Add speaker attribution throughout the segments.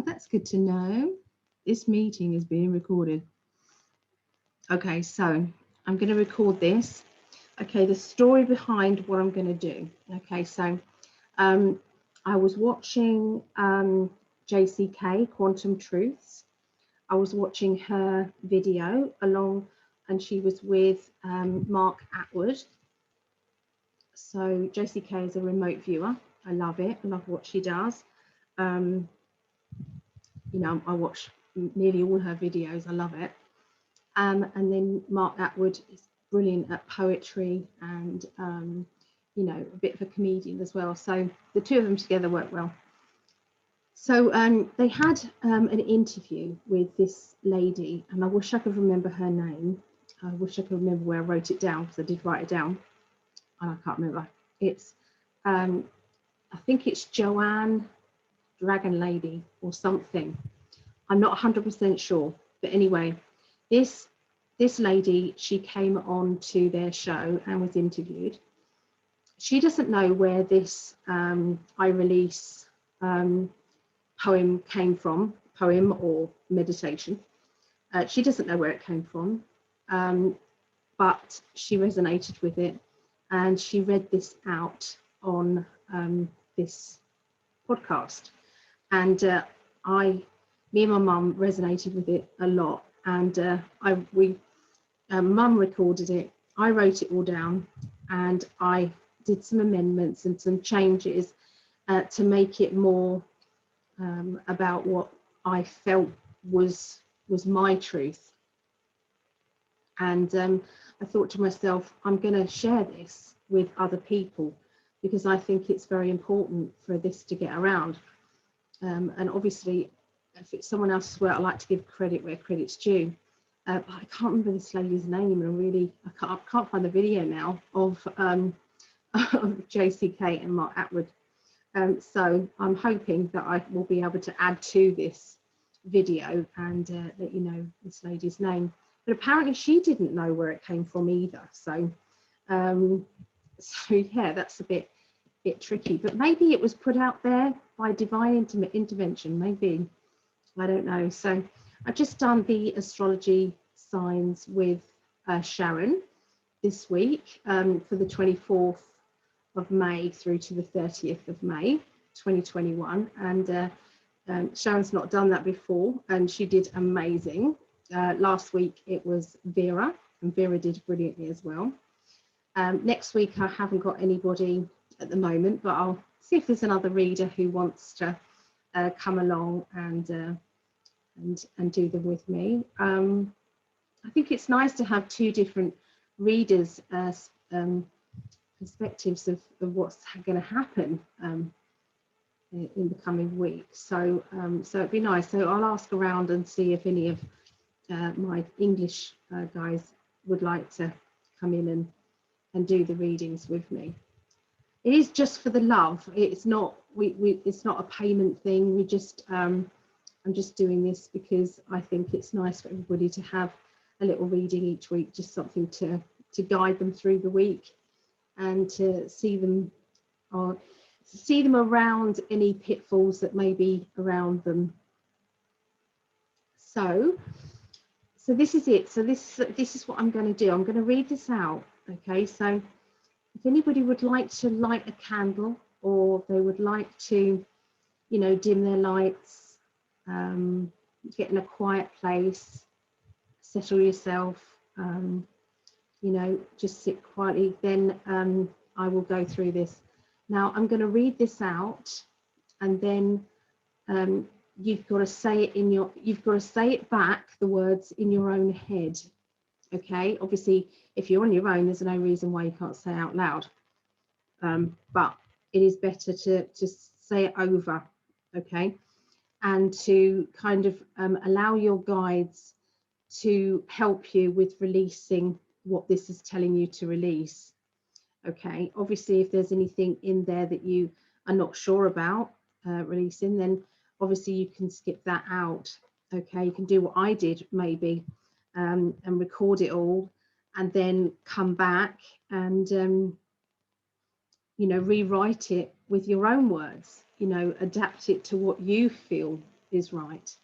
Speaker 1: that's good to know. This meeting is being recorded. Okay, so I'm going to record this. Okay, the story behind what I'm going to do. Okay, so I was watching JCK, Quantum Truths. I was watching her video along, and she was with Mark Atwood. So JCK is a remote viewer. I love it. I love what she does. You know, I watch nearly all her videos. I love it. And then Mark Atwood is brilliant at poetry and, you know, a bit of a comedian as well. So the two of them together work well. So they had an interview with this lady, and I wish I could remember her name. I wish I could remember where I wrote it down, because I did write it down, and I can't remember. It's, I think it's Joanne Dragon Lady or something. I'm not 100% sure, but anyway, this lady, she came on to their show and was interviewed. She doesn't know where this I Release poem came from, poem or meditation. She doesn't know where it came from, but she resonated with it, and she read this out on this podcast. And me and my mum resonated with it a lot, and mum recorded it, I wrote it all down, and I did some amendments and some changes to make it more about what I felt was my truth. And I thought to myself, I'm going to share this with other people, because I think it's very important for this to get around. And obviously, if it's someone else's work, I like to give credit where credit's due. But I can't remember this lady's name, and I can't find the video now of JCK and Mark Atwood. So I'm hoping that I will be able to add to this video and let you know this lady's name. But apparently she didn't know where it came from either. So yeah, that's a bit tricky. But maybe it was put out there by divine intervention. Maybe, I don't know. So I've just done the astrology signs with Sharon this week for the 24th of May through to the 30th of May 2021, and Sharon's not done that before, and she did amazing. Last week it was Vera, and Vera did brilliantly as well. Next week I haven't got anybody at the moment, but I'll see if there's another reader who wants to come along and do them with me. I think it's nice to have two different readers' perspectives of what's going to happen in the coming week. So it'd be nice. So I'll ask around and see if any of my English guys would like to come in and do the readings with me. It is just for the love. It's not it's not a payment thing. I'm just doing this because I think it's nice for everybody to have a little reading each week, just something to guide them through the week, and to see them around any pitfalls that may be around them. So this is it. So this is what I'm going to do. I'm going to read this out. Okay, so if anybody would like to light a candle, or they would like to, you know, dim their lights, get in a quiet place, settle yourself, you know, just sit quietly, then I will go through this. Now I'm going to read this out, and then you've got to say it back, the words, in your own head. Okay, obviously if you're on your own, there's no reason why you can't say it out loud, but it is better to just say it over, okay, and to kind of allow your guides to help you with releasing what this is telling you to release. Okay, obviously if there's anything in there that you are not sure about releasing, then obviously you can skip that out. Okay, you can do what I did maybe, and record it all, and then come back and you know, rewrite it with your own words, you know, adapt it to what you feel is right.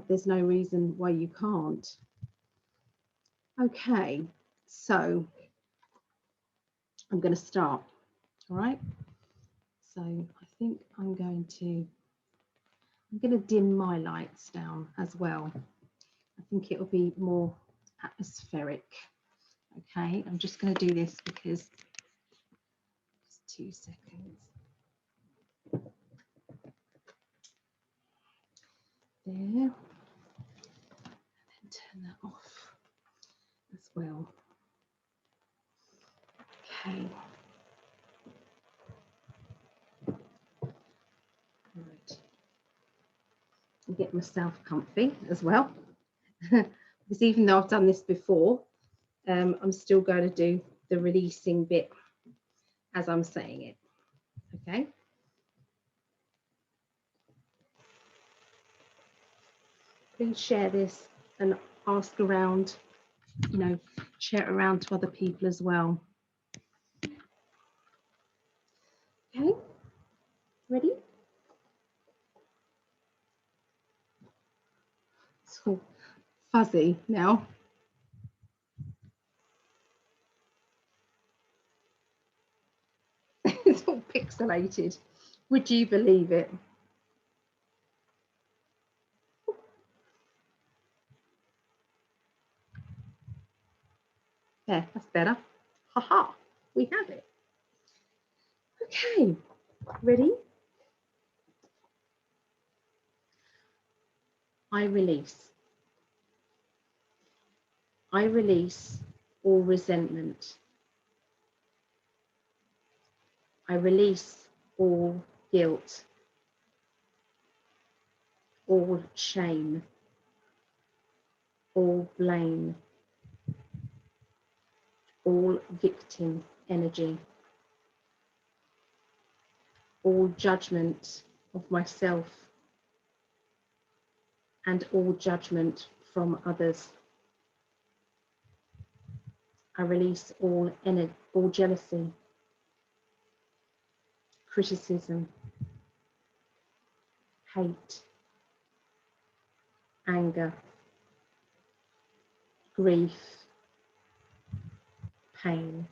Speaker 1: There's no reason why you can't. Okay, so I'm going to start. All right. So I think I'm going to dim my lights down as well. I think it'll be more atmospheric. Okay, I'm just going to do this because just 2 seconds. There, and then turn that off as well. Okay. Right. I'll get myself comfy as well, because even though I've done this before, I'm still going to do the releasing bit as I'm saying it. Okay. Please share this and ask around, you know, share it around to other people as well. Okay, ready? It's all fuzzy now. It's all pixelated. Would you believe it? There, that's better. Haha, we have it. Okay, ready? I release. I release all resentment. I release all guilt, all shame, all blame, all victim energy, all judgment of myself, and all judgment from others. I release all jealousy, criticism, hate, anger, grief, pain.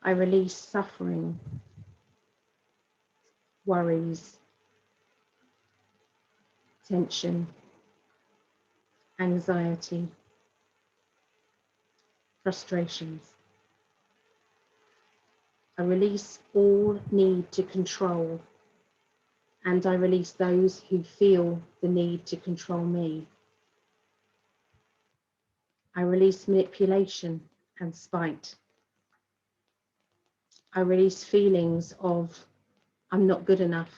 Speaker 1: I release suffering, worries, tension, anxiety, frustrations. I release all need to control, and I release those who feel the need to control me. I release manipulation and spite. I release feelings of I'm not good enough,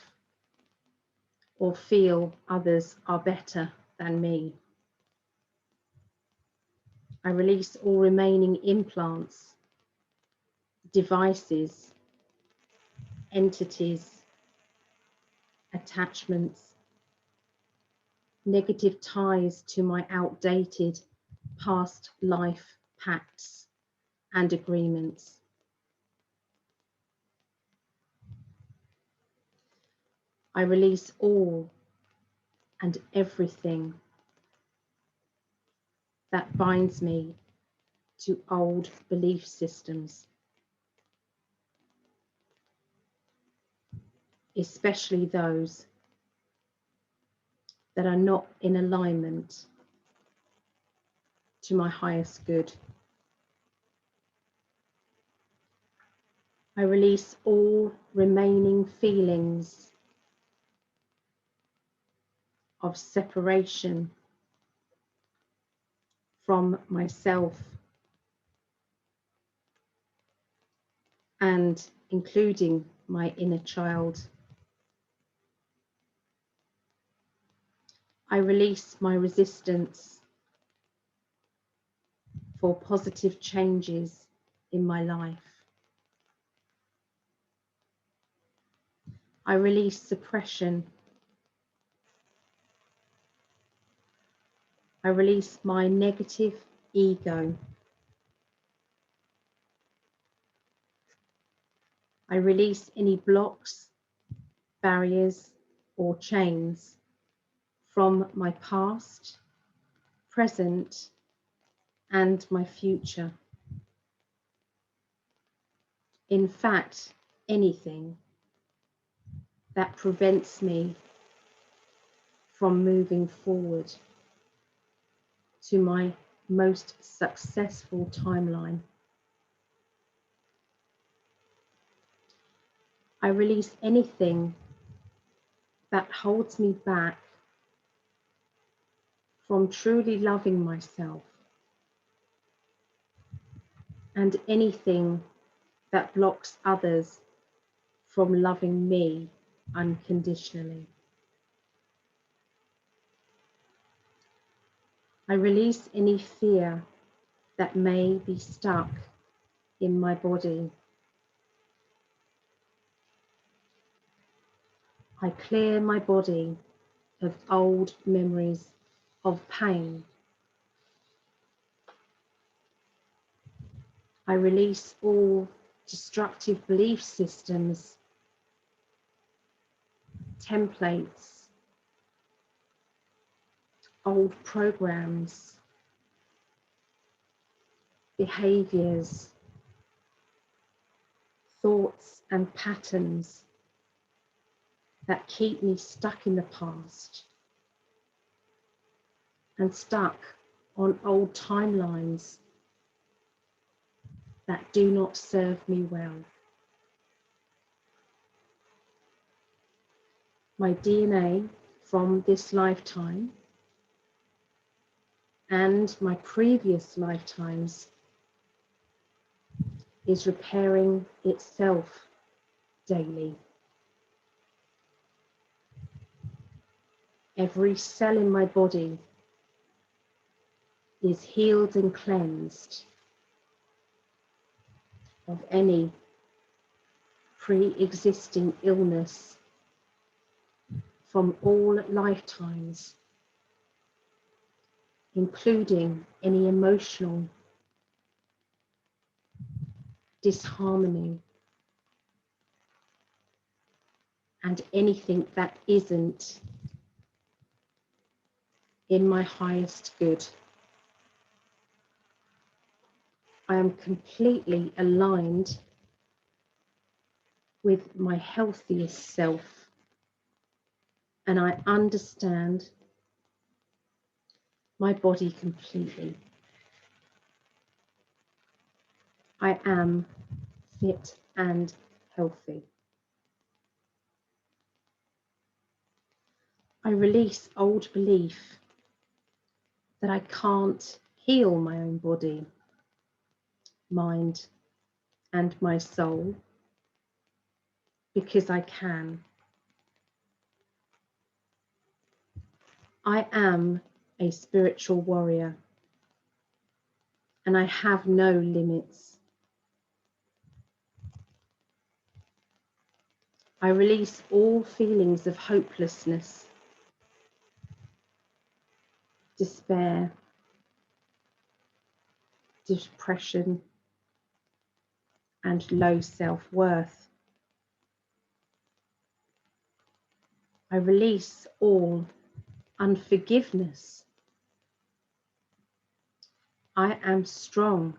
Speaker 1: or feel others are better than me. I release all remaining implants, devices, entities, attachments, negative ties to my outdated past life pacts and agreements. I release all and everything that binds me to old belief systems, especially those that are not in alignment to my highest good. I release all remaining feelings of separation from myself, and including my inner child. I release my resistance for positive changes in my life. I release suppression. I release my negative ego. I release any blocks, barriers or chains from my past, present, and my future. In fact, anything that prevents me from moving forward to my most successful timeline. I release anything that holds me back from truly loving myself, and anything that blocks others from loving me unconditionally. I release any fear that may be stuck in my body. I clear my body of old memories of pain. I release all destructive belief systems, templates, old programs, behaviors, thoughts and patterns that keep me stuck in the past and stuck on old timelines that do not serve me well. My DNA from this lifetime and my previous lifetimes is repairing itself daily. Every cell in my body is healed and cleansed of any pre-existing illness from all lifetimes, including any emotional disharmony and anything that isn't in my highest good. I am completely aligned with my healthiest self, and I understand my body completely. I am fit and healthy. I release old belief that I can't heal my own body, mind, and my soul, because I can. I am a spiritual warrior, and I have no limits. I release all feelings of hopelessness, despair, depression, and low self-worth. I release all unforgiveness. I am strong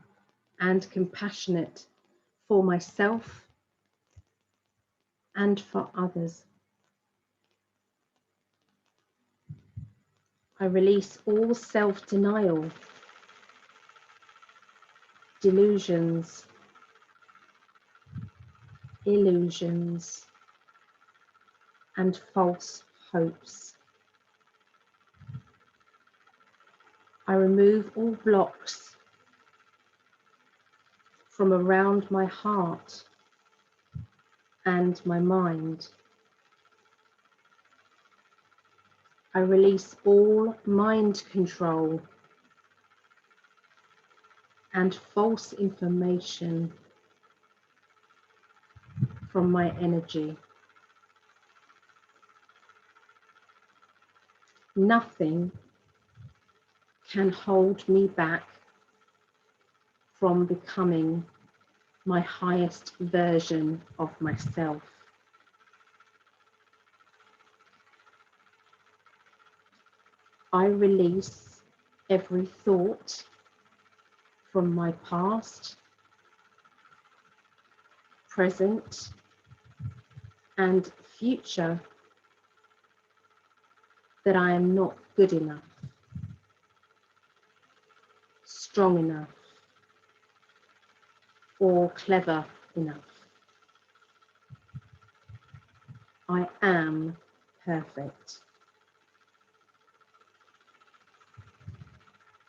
Speaker 1: and compassionate for myself and for others. I release all self-denial, delusions, illusions, and false hopes. I remove all blocks from around my heart and my mind. I release all mind control and false information from my energy. Nothing can hold me back from becoming my highest version of myself. I release every thought from my past, present, and future that I am not good enough, strong enough, or clever enough. I am perfect.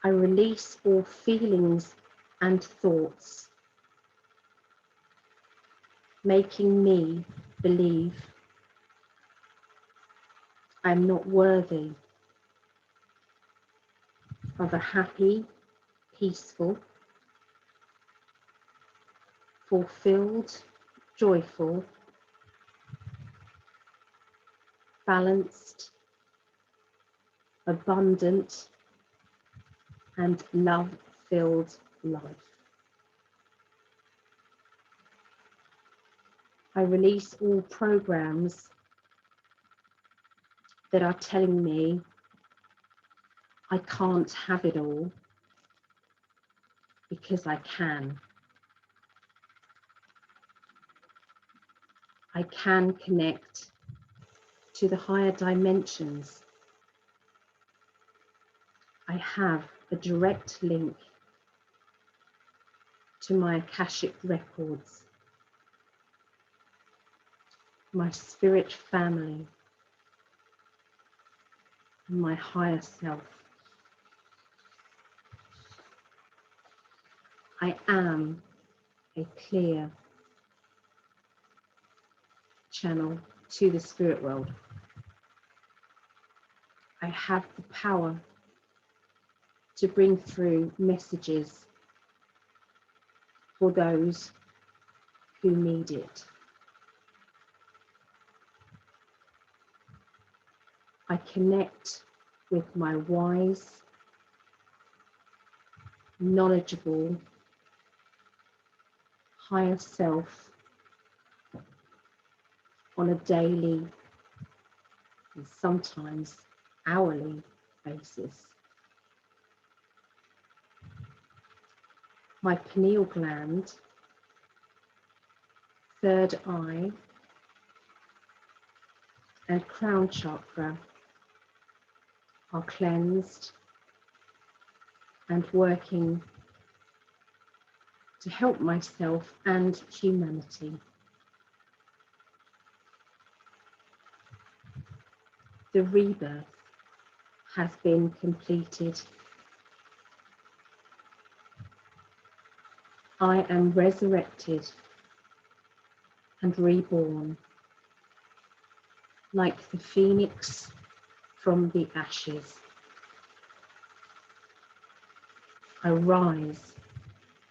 Speaker 1: I release all feelings and thoughts, making me believe I'm not worthy of a happy, peaceful, fulfilled, joyful, balanced, abundant, and love-filled life. I release all programs that are telling me I can't have it all because I can. I can connect to the higher dimensions. I have a direct link to my Akashic records, my spirit family, and my higher self. I am a clear channel to the spirit world. I have the power to bring through messages for those who need it. I connect with my wise, knowledgeable, higher self on a daily and sometimes hourly basis. My pineal gland, third eye, and crown chakra are cleansed and working to help myself and humanity. The rebirth has been completed. I am resurrected and reborn like the phoenix from the ashes. I rise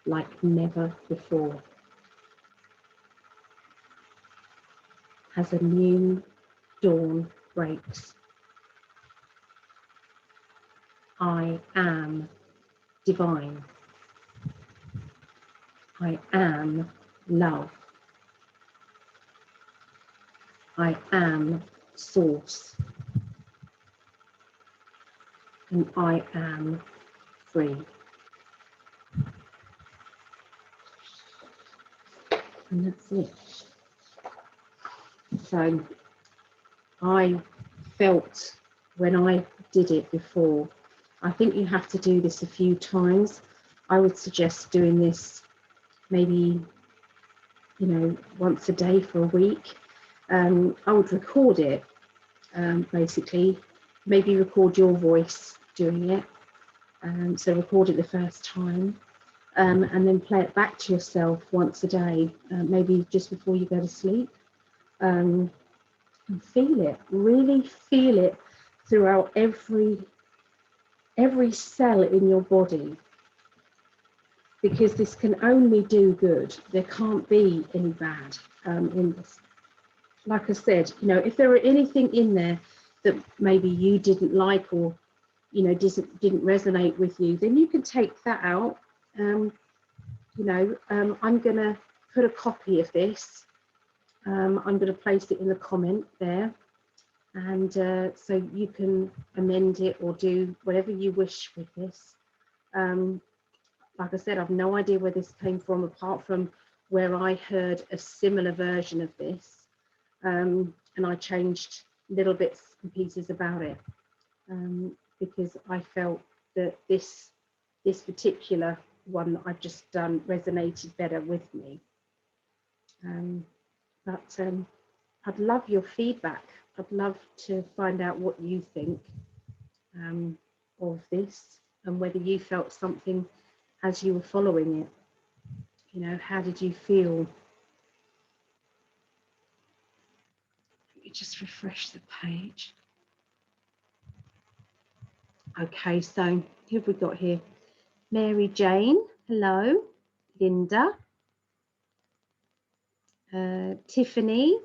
Speaker 1: like never before. As a new dawn breaks, I am divine. I am love. I am source. And I am free. And that's it. So I felt when I did it before, I think you have to do this a few times. I would suggest doing this maybe, once a day for a week. I would record it, basically, maybe record your voice doing it. So record it the first time, and then play it back to yourself once a day, maybe just before you go to sleep. And feel it, really feel it throughout every cell in your body, because this can only do good. There can't be any bad in this. Like I said, if there were anything in there that maybe you didn't like, or didn't resonate with you, then you can take that out. I'm gonna put a copy of this. I'm going to place it in the comment there. And so you can amend it or do whatever you wish with this. Like I said, I've no idea where this came from, apart from where I heard a similar version of this, and I changed little bits and pieces about it, because I felt that this particular one that I've just done resonated better with me. But I'd love your feedback. I'd love to find out what you think of this, and whether you felt something as you were following it. You know, how did you feel? Let me just refresh the page. Okay, so who have we got here? Mary Jane, hello. Linda. Tiffany.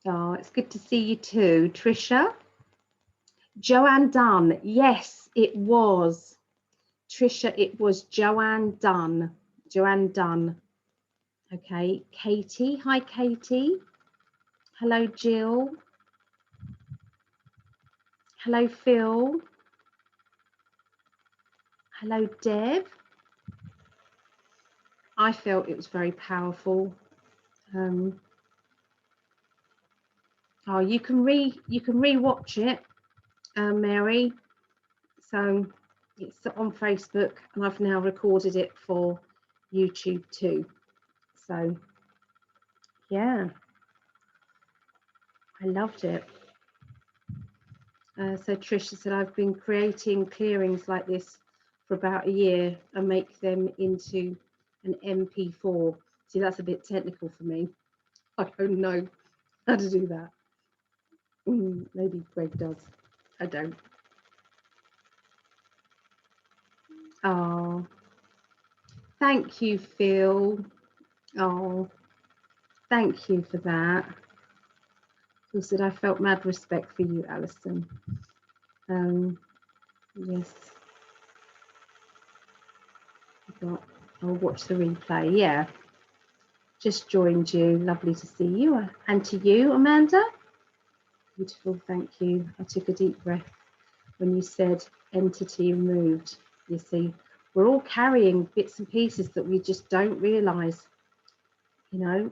Speaker 1: Oh, it's good to see you too. Trisha. Joanne Dunn. Yes, it was. Trisha, it was Joanne Dunn. Joanne Dunn. Okay, Katie. Hi, Katie. Hello, Jill. Hello, Phil. Hello, Deb. I felt it was very powerful. Oh, you can re-watch it, Mary. So it's on Facebook, and I've now recorded it for YouTube too. So yeah, I loved it. So Tricia said, I've been creating clearings like this for about a year and make them into an MP4. See, that's a bit technical for me. I don't know how to do that. Maybe Greg does. I don't. Oh, thank you, Phil. Oh, thank you for that. Who said, I felt mad respect for you, Alison. Yes. I'll watch the replay. Yeah. Just joined you. Lovely to see you. And to you, Amanda. Beautiful. Thank you. I took a deep breath when you said entity removed. You see, we're all carrying bits and pieces that we just don't realize. You know,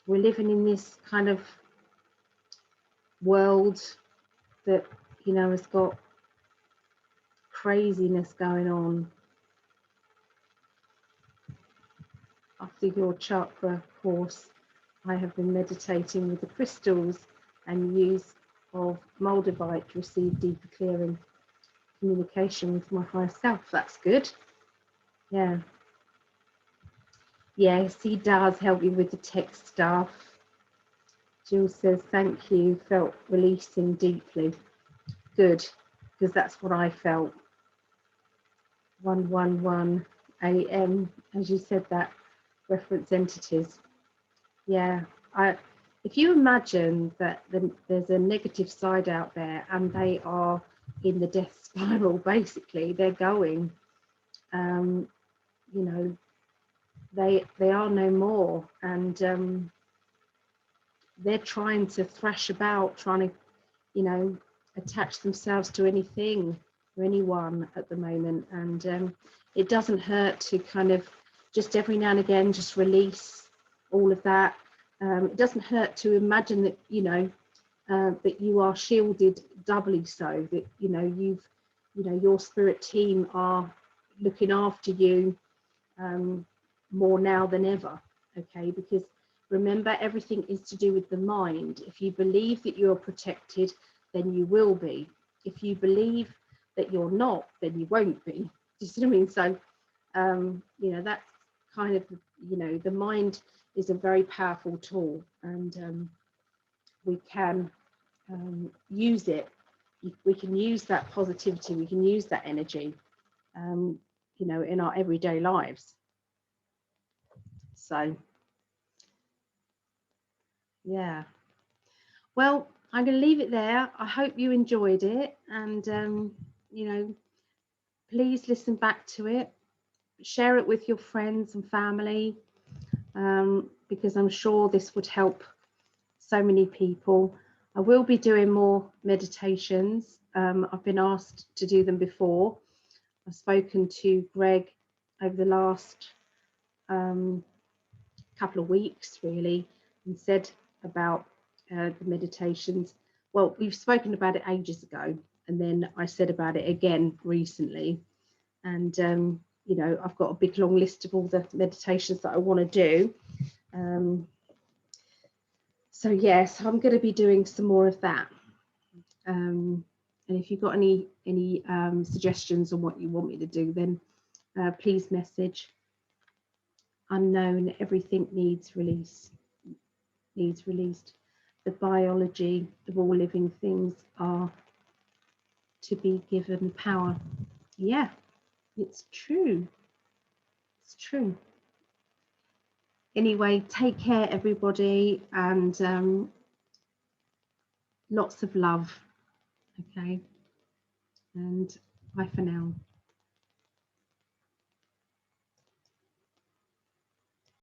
Speaker 1: we're living in this kind of world that, you know, has got craziness going on. After your chakra course, I have been meditating with the crystals and use of Moldavite to receive deeper clearing communication with my higher self. That's good. Yeah. Yes, he does help you with the tech stuff. Jill says, thank you, felt releasing deeply. Good, because that's what I felt. 111 AM, as you said, that reference entities. Yeah, if you imagine that there's a negative side out there and they are in the death spiral, basically, they're going, you know, they are no more, and they're trying to thrash about, trying to, you know, attach themselves to anything or anyone at the moment. And it doesn't hurt to kind of just every now and again just release all of that. It doesn't hurt to imagine that, you know, that you are shielded doubly, so that, you know, your spirit team are looking after you more now than ever. Okay, because remember, everything is to do with the mind. If you believe that you're protected, then you will be. If you believe that you're not, then you won't be. Do you see what I mean? So, you know, that's kind of, you know, the mind is a very powerful tool, and we can use it. We can use that positivity, we can use that energy, you know, in our everyday lives. So, yeah. Well, I'm going to leave it there. I hope you enjoyed it, and you know, please listen back to it, share it with your friends and family, because I'm sure this would help so many people. I will be doing more meditations. I've been asked to do them before. I've spoken to Greg over the last couple of weeks, really, and said about the meditations. Well, we've spoken about it ages ago, and then I said about it again recently. And you know, I've got a big long list of all the meditations that I want to do. So yes, I'm going to be doing some more of that. And if you've got any suggestions on what you want me to do, then please message. Unknown, everything needs release. Needs released. The biology of all living things are to be given power. Yeah, it's true. It's true. Anyway, take care, everybody, and lots of love. Okay, and bye for now.